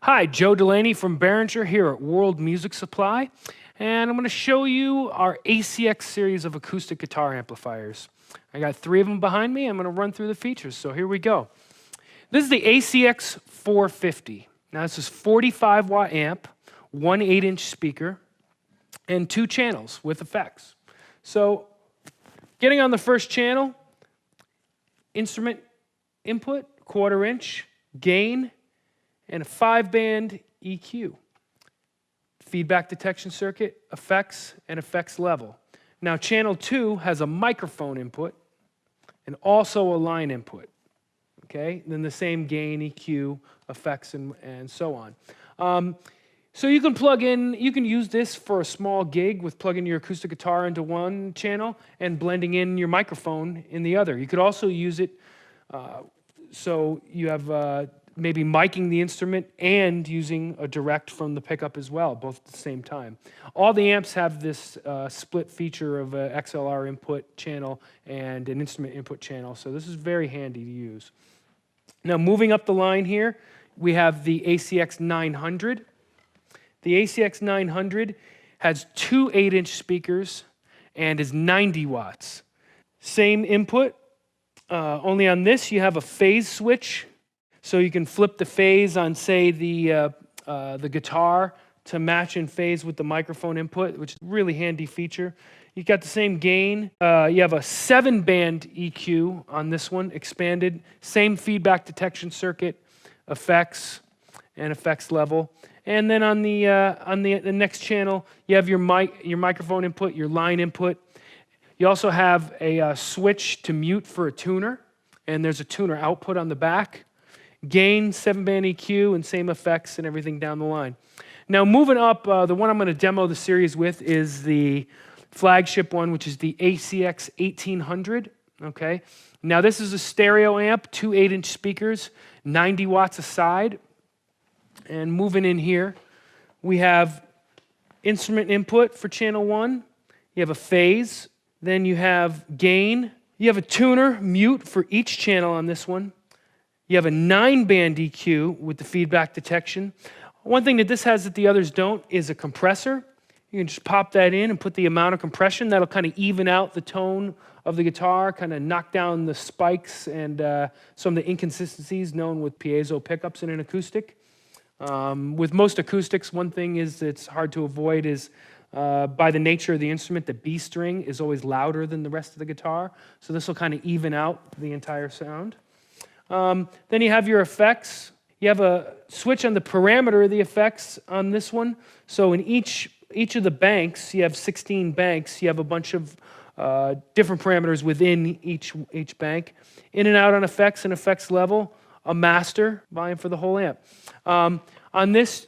Hi, Joe Delaney from Behringer here at World Music Supply, and I'm going to show you our ACX series of acoustic guitar amplifiers. I got 3 of them behind me. I'm going to run through the features, so here we go. This is the ACX 450. Now this is 45 watt amp, 1 8-inch speaker, and 2 channels with effects. So getting on the first channel, instrument input, 1/4 inch, gain, and a 5-band EQ. Feedback detection circuit, effects, and effects level. Now channel 2 has a microphone input and also a line input. Okay, then the same gain, EQ, effects, and so on. So you can plug in, you can use this for a small gig with plugging your acoustic guitar into one channel and blending in your microphone in the other. You could also use it so you have maybe miking the instrument and using a direct from the pickup as well, both at the same time. All the amps have this split feature of an XLR input channel and an instrument input channel, so this is very handy to use. Now moving up the line here, we have the ACX 900. The ACX 900 has 2 8-inch speakers and is 90 watts. Same input, only on this you have a phase switch, so you can flip the phase on, say, the guitar to match in phase with the microphone input, which is a really handy feature. You've got the same gain. You have a 7-band EQ on this one, expanded. Same feedback detection circuit, effects, and effects level. And then on the next channel, you have your microphone input, your line input. You also have a switch to mute for a tuner, and there's a tuner output on the back. Gain, 7-band EQ, and same effects and everything down the line. Now moving up, the one I'm going to demo the series with is the flagship one, which is the ACX 1800. Okay. Now this is a stereo amp, 2 8-inch speakers, 90 watts a side. And moving in here, we have instrument input for channel 1. You have a phase. Then you have gain. You have a tuner, mute for each channel on this one. You have a 9-band EQ with the feedback detection. One thing that this has that the others don't is a compressor. You can just pop that in and put the amount of compression. That'll kind of even out the tone of the guitar, kind of knock down the spikes and some of the inconsistencies known with piezo pickups in an acoustic. With most acoustics, one thing is that's hard to avoid is by the nature of the instrument, the B string is always louder than the rest of the guitar. So this will kind of even out the entire sound. Then you have your effects. You have a switch on the parameter of the effects on this one. So in each of the banks, you have 16 banks. You have a bunch of different parameters within each bank. In and out on effects and effects level. A master volume for the whole amp. On this,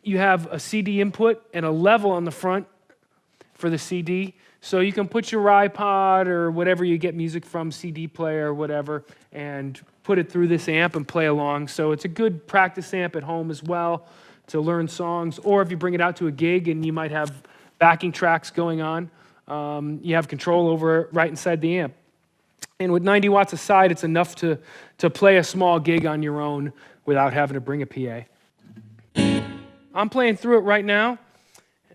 you have a CD input and a level on the front for the CD. So you can put your iPod or whatever you get music from, CD player or whatever, and put it through this amp and play along. So it's a good practice amp at home as well to learn songs. Or if you bring it out to a gig and you might have backing tracks going on, you have control over it right inside the amp. And with 90 watts a side, it's enough to play a small gig on your own without having to bring a PA. I'm playing through it right now.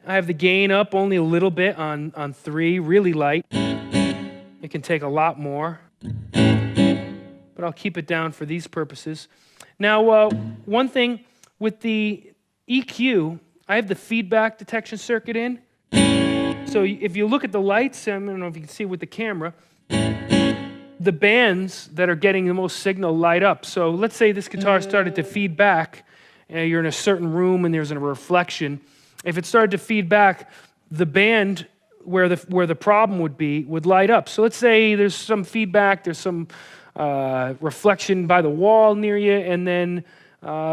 I have the gain up only a little bit on 3, really light. It can take a lot more, but I'll keep it down for these purposes. Now, one thing with the EQ, I have the feedback detection circuit in. So if you look at the lights, I don't know if you can see with the camera, the bands that are getting the most signal light up. So let's say this guitar started to feed back, and you're in a certain room and there's a reflection. If it started to feed back, the band where the problem would light up. So let's say there's some feedback, there's some reflection by the wall near you, and then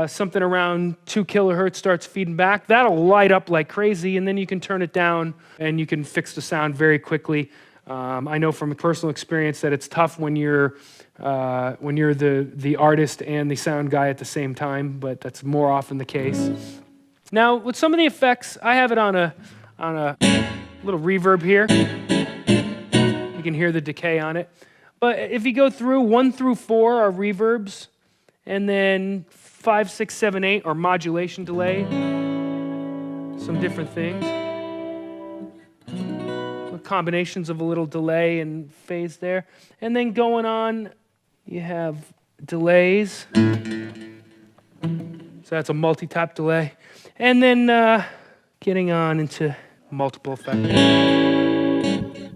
something around 2 kilohertz starts feeding back. That'll light up like crazy, and then you can turn it down and you can fix the sound very quickly. I know from a personal experience that it's tough when you're the artist and the sound guy at the same time, but that's more often the case. Now, with some of the effects, I have it on a little reverb here. You can hear the decay on it. But if you go through 1 through 4 are reverbs, and then 5, 6, 7, 8 or modulation delay. Some different things. Combinations of a little delay and phase there. And then going on, you have delays. So that's a multi-tap delay. And then getting on into multiple effects.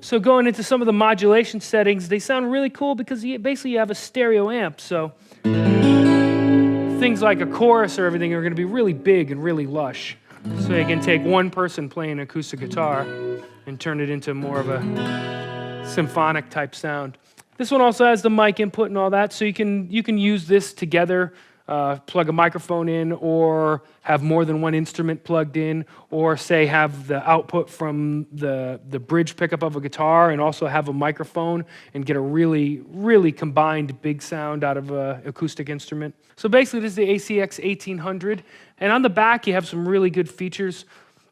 So going into some of the modulation settings, they sound really cool because basically you have a stereo amp. So things like a chorus or everything are going to be really big and really lush. So you can take one person playing acoustic guitar and turn it into more of a symphonic type sound. This one also has the mic input and all that, so you can use this together, plug a microphone in, or have more than one instrument plugged in, or say have the output from the bridge pickup of a guitar and also have a microphone and get a really, really combined big sound out of an acoustic instrument. So basically this is the ACX 1800, and on the back you have some really good features.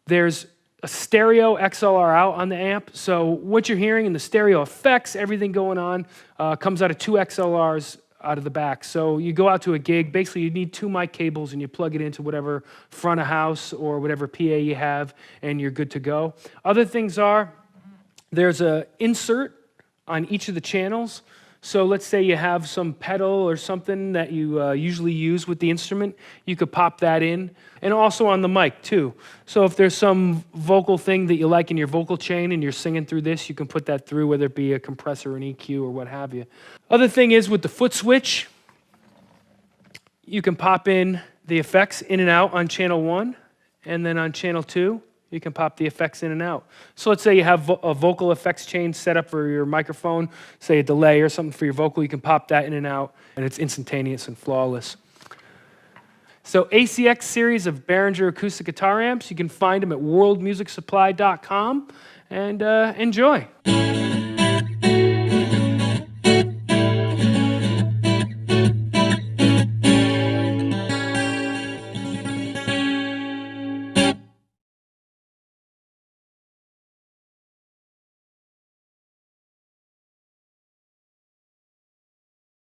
There's a stereo XLR out on the amp, so what you're hearing in the stereo effects, everything going on, comes out of 2 XLRs out of the back. So you go out to a gig, basically you need 2 mic cables and you plug it into whatever front of house or whatever PA you have and you're good to go. Other things are, there's an insert on each of the channels. So let's say you have some pedal or something that you usually use with the instrument, you could pop that in. And also on the mic too. So if there's some vocal thing that you like in your vocal chain and you're singing through this, you can put that through, whether it be a compressor, an EQ, or what have you. Other thing is with the foot switch, you can pop in the effects in and out on channel 1, and then on channel 2, you can pop the effects in and out. So let's say you have a vocal effects chain set up for your microphone, say a delay or something for your vocal, you can pop that in and out, and it's instantaneous and flawless. So ACX series of Behringer acoustic guitar amps, you can find them at worldmusicsupply.com, and enjoy.